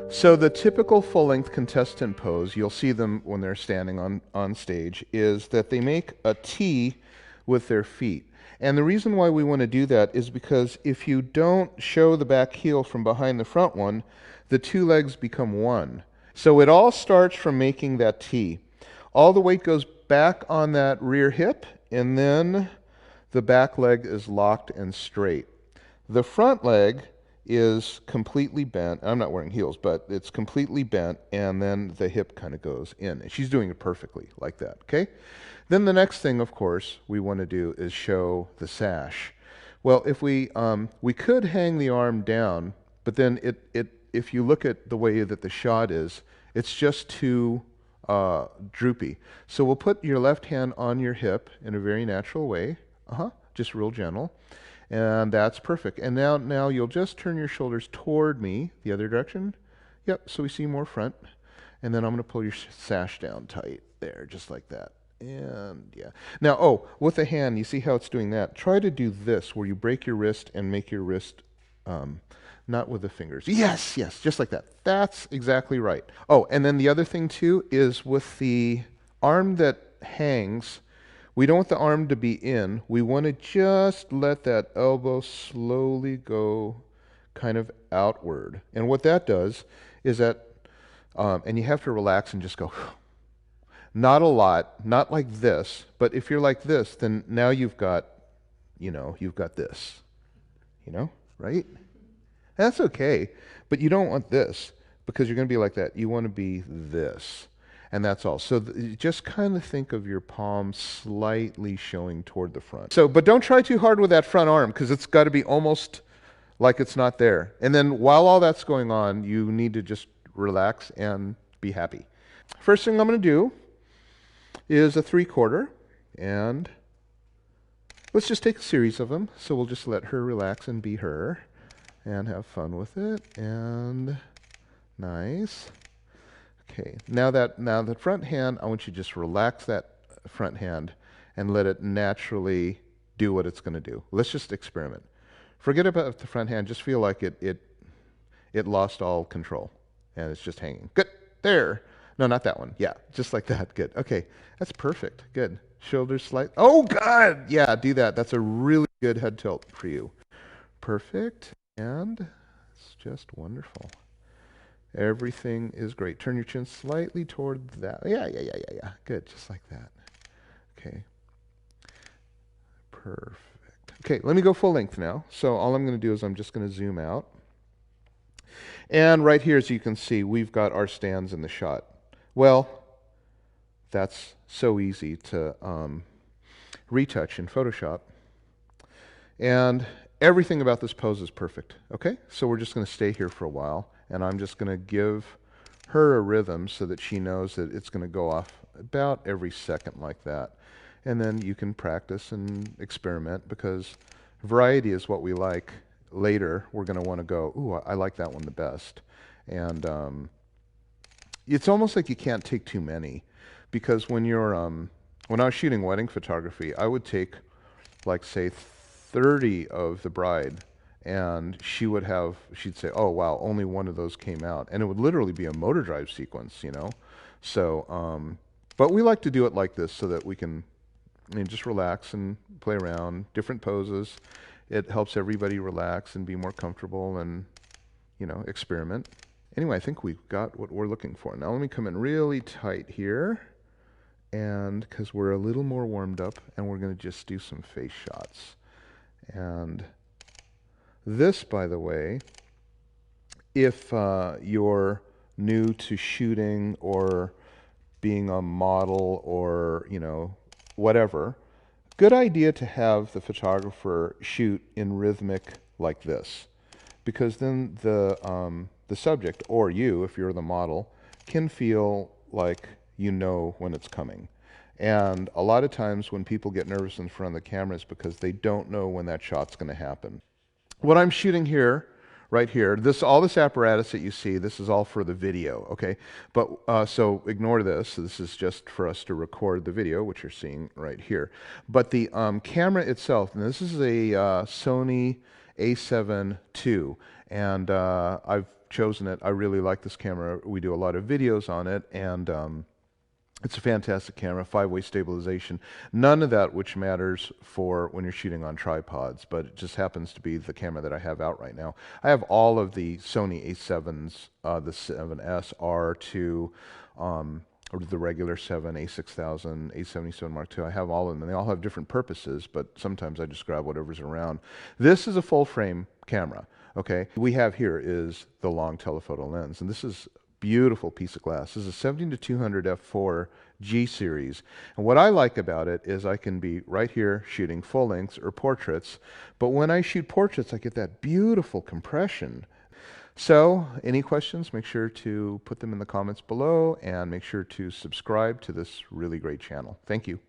So the typical full-length contestant pose, you'll see them when they're standing on stage, is that they make a T with their feet. And the reason why we want to do that is because if you don't show the back heel from behind the front one, the two legs become one. So it all starts from making that T. All the weight goes back on that rear hip, and then the back leg is locked and straight. The front leg is completely bent. I'm not wearing heels, but it's completely bent, and then the hip kind of goes in. And she's doing it perfectly like that, okay? Then the next thing, of course, we want to do is show the sash. Well, if we could hang the arm down, but then if you look at the way that the shot is, it's just too droopy. So we'll put your left hand on your hip in a very natural way, just real gentle. And that's perfect. And now you'll just turn your shoulders toward me, the other direction. Yep, so we see more front. And then I'm going to pull your sash down tight there, just like that. And yeah. Now, with the hand, you see how it's doing that? Try to do this, where you break your wrist and make your wrist, not with the fingers. Yes, just like that. That's exactly right. Oh, and then the other thing too is with the arm that hangs, we don't want the arm to be in. We want to just let that elbow slowly go kind of outward. And what that does is that, and you have to relax and just go, not a lot, not like this, but if you're like this, then now you've got this, right? That's okay, but you don't want this because you're going to be like that. You want to be this. And that's all. So just kind of think of your palm slightly showing toward the front. But don't try too hard with that front arm because it's got to be almost like it's not there. And then while all that's going on, you need to just relax and be happy. First thing I'm going to do is a 3/4, and let's just take a series of them. So we'll just let her relax and be her and have fun with it. And nice. Okay, now the front hand, I want you to just relax that front hand and let it naturally do what it's going to do. Let's just experiment. Forget about the front hand. Just feel like it lost all control and it's just hanging. Good. There. No, not that one. Yeah, just like that. Good. Okay, that's perfect. Good. Shoulders slight. Oh, God. Yeah, do that. That's a really good head tilt for you. Perfect. And it's just wonderful. Everything is great. Turn your chin slightly toward that. Yeah. Good, just like that. Okay. Perfect. Okay, let me go full length now. So all I'm going to do is I'm just going to zoom out. And right here, as you can see, we've got our stands in the shot. Well, that's so easy to retouch in Photoshop. And everything about this pose is perfect. Okay, so we're just going to stay here for a while. And I'm just going to give her a rhythm so that she knows that it's going to go off about every second like that. And then you can practice and experiment because variety is what we like. Later, we're going to want to go, ooh, I like that one the best. And it's almost like you can't take too many because when I was shooting wedding photography, I would take, like, say, 30 of the bride. And she'd say, oh, wow, only one of those came out. And it would literally be a motor drive sequence, So, but we like to do it like this so that we can just relax and play around, different poses. It helps everybody relax and be more comfortable and, experiment. Anyway, I think we've got what we're looking for. Now let me come in really tight here. And because we're a little more warmed up, and we're going to just do some face shots. And this, by the way, if you're new to shooting or being a model or, whatever, good idea to have the photographer shoot in rhythmic like this. Because then the subject, or you, if you're the model, can feel like you know when it's coming. And a lot of times when people get nervous in front of the camera, it's because they don't know when that shot's going to happen. What I'm shooting here, right here, all this apparatus that you see, this is all for the video, okay? But so ignore this. This is just for us to record the video, which you're seeing right here. But the camera itself, and this is a Sony A7 II, and I've chosen it. I really like this camera. We do a lot of videos on it, and it's a fantastic camera, 5-way stabilization. None of that which matters for when you're shooting on tripods, but it just happens to be the camera that I have out right now. I have all of the Sony A7s, the 7S, R2, or the regular 7, A6000, A77 Mark II. I have all of them, and they all have different purposes, but sometimes I just grab whatever's around. This is a full frame camera, okay? We have here is the long telephoto lens, and this is beautiful piece of glass. This is a 17-200 f4 G series. And what I like about it is I can be right here shooting full lengths or portraits, but when I shoot portraits, I get that beautiful compression. So, any questions, make sure to put them in the comments below, and make sure to subscribe to this really great channel. Thank you.